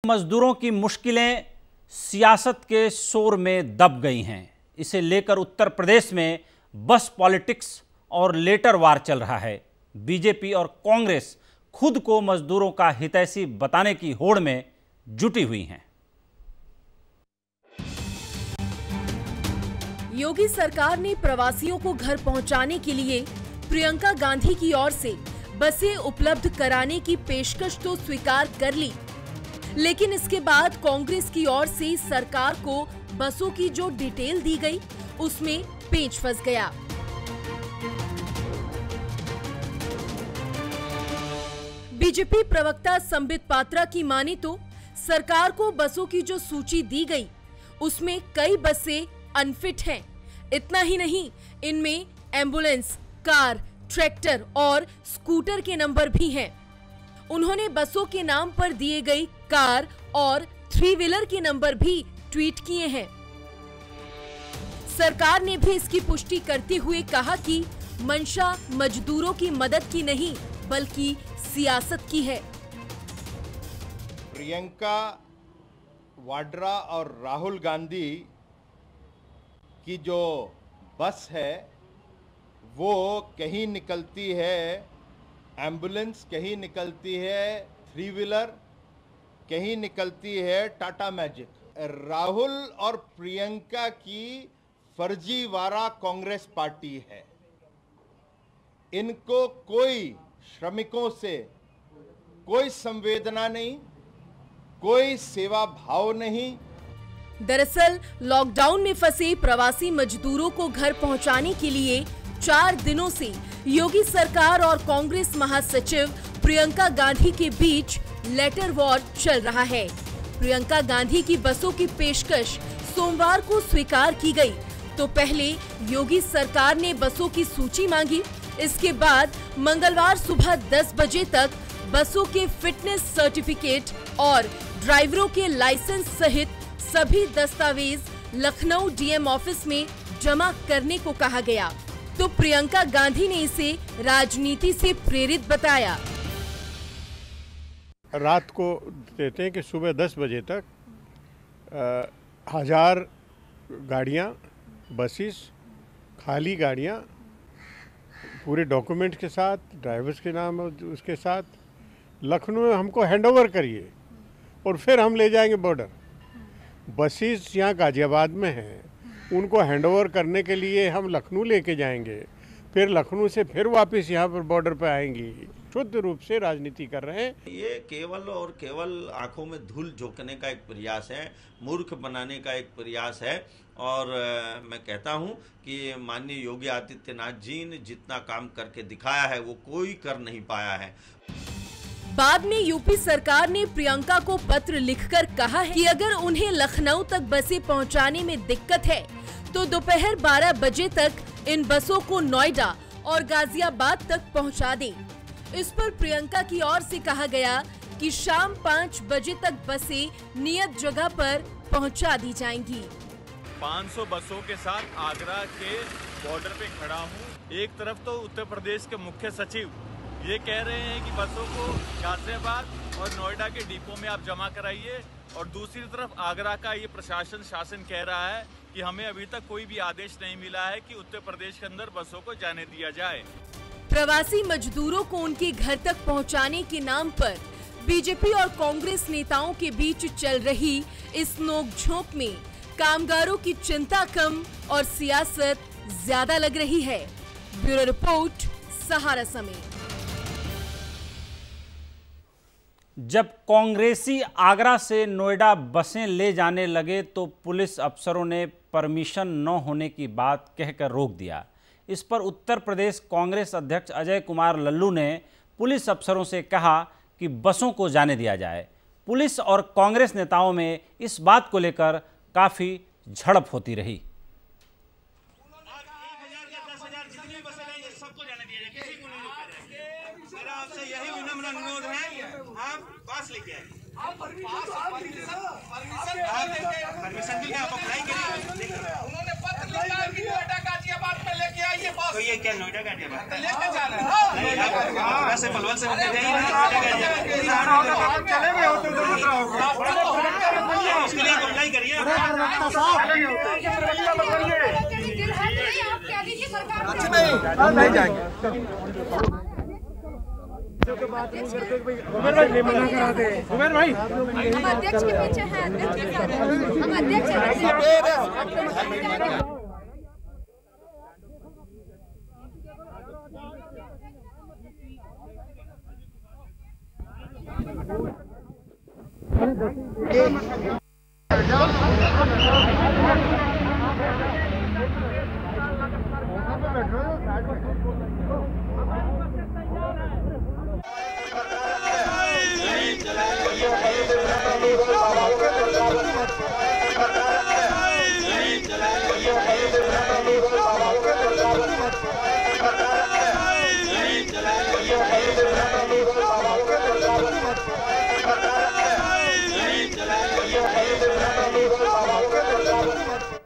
मजदूरों की मुश्किलें सियासत के शोर में दब गई हैं। इसे लेकर उत्तर प्रदेश में बस पॉलिटिक्स और लेटर वार चल रहा है। बीजेपी और कांग्रेस खुद को मजदूरों का हितैषी बताने की होड़ में जुटी हुई हैं। योगी सरकार ने प्रवासियों को घर पहुंचाने के लिए प्रियंका गांधी की ओर से बसें उपलब्ध कराने की पेशकश तो स्वीकार कर ली, लेकिन इसके बाद कांग्रेस की ओर से सरकार को बसों की जो डिटेल दी गई उसमें पेंच फंस गया। बीजेपी प्रवक्ता संबित पात्रा की माने तो सरकार को बसों की जो सूची दी गई उसमें कई बसें अनफिट हैं। इतना ही नहीं, इनमें एम्बुलेंस, कार, ट्रैक्टर और स्कूटर के नंबर भी हैं। उन्होंने बसों के नाम पर दिए गई कार और 3 व्हीलर के नंबर भी ट्वीट किए हैं। सरकार ने भी इसकी पुष्टि करते हुए कहा कि मंशा मजदूरों की मदद की नहीं बल्कि सियासत की है। प्रियंका वाड्रा और राहुल गांधी की जो बस है वो कहीं निकलती है एम्बुलेंस, कहीं निकलती है 3 व्हीलर, कहीं निकलती है टाटा मैजिक। राहुल और प्रियंका की फर्जीवाड़ा कांग्रेस पार्टी है। इनको कोई श्रमिकों से कोई संवेदना नहीं, कोई सेवा भाव नहीं। दरअसल लॉकडाउन में फंसे प्रवासी मजदूरों को घर पहुंचाने के लिए 4 दिनों से योगी सरकार और कांग्रेस महासचिव प्रियंका गांधी के बीच लेटर वॉर चल रहा है। प्रियंका गांधी की बसों की पेशकश सोमवार को स्वीकार की गई, तो पहले योगी सरकार ने बसों की सूची मांगी। इसके बाद मंगलवार सुबह 10 बजे तक बसों के फिटनेस सर्टिफिकेट और ड्राइवरों के लाइसेंस सहित सभी दस्तावेज लखनऊ डीएम ऑफिस में जमा करने को कहा गया, तो प्रियंका गांधी ने इसे राजनीति से प्रेरित बताया। रात को देते हैं कि सुबह 10 बजे तक 1000 गाड़ियाँ, बसेस, खाली गाड़ियाँ पूरे डॉक्यूमेंट के साथ, ड्राइवर्स के नाम उसके साथ लखनऊ में हमको हैंडओवर करिए और फिर हम ले जाएंगे बॉर्डर। बसेस यहाँ गाजियाबाद में हैं, उनको हैंडओवर करने के लिए हम लखनऊ लेके जाएंगे, फिर लखनऊ से फिर वापस यहाँ पर बॉर्डर पर आएंगी। शुद्ध रूप से राजनीति कर रहे हैं। ये केवल और केवल आंखों में धूल झोंकने का एक प्रयास है, मूर्ख बनाने का एक प्रयास है। और मैं कहता हूं कि माननीय योगी आदित्यनाथ जी ने जितना काम करके दिखाया है वो कोई कर नहीं पाया है। बाद में यूपी सरकार ने प्रियंका को पत्र लिखकर कहा है कि अगर उन्हें लखनऊ तक बसें पहुंचाने में दिक्कत है तो दोपहर 12 बजे तक इन बसों को नोएडा और गाजियाबाद तक पहुंचा दें। इस पर प्रियंका की ओर से कहा गया कि शाम 5 बजे तक बसें नियत जगह पर पहुंचा दी जाएंगी। 500 बसों के साथ आगरा के बॉर्डर पे खड़ा हूँ। एक तरफ तो उत्तर प्रदेश के मुख्य सचिव ये कह रहे हैं कि बसों को गाजियाबाद और नोएडा के डिपो में आप जमा कराइए, और दूसरी तरफ आगरा का ये शासन कह रहा है कि हमें अभी तक कोई भी आदेश नहीं मिला है कि उत्तर प्रदेश के अंदर बसों को जाने दिया जाए। प्रवासी मजदूरों को उनके घर तक पहुंचाने के नाम पर बीजेपी और कांग्रेस नेताओं के बीच चल रही इस नोकझोंक में कामगारों की चिंता कम और सियासत ज्यादा लग रही है। ब्यूरो रिपोर्ट, सहारा समय। जब कांग्रेसी आगरा से नोएडा बसें ले जाने लगे तो पुलिस अफसरों ने परमिशन न होने की बात कहकर रोक दिया। इस पर उत्तर प्रदेश कांग्रेस अध्यक्ष अजय कुमार लल्लू ने पुलिस अफसरों से कहा कि बसों को जाने दिया जाए। पुलिस और कांग्रेस नेताओं में इस बात को लेकर काफी झड़प होती रही। उन्होंने पत्र लिखा कि नोएडा गाजियाबाद में लेके आइए। तो ये क्या नोएडा गाड़ियाँ वैसे पलवल से होते जाइए उसके लिए अप्लाई करिए। नहीं जाएंगे उमेर भाई हम अध्यक्ष के पीछे हैं, अध्यक्ष के साथ हम अध्यक्ष हैं।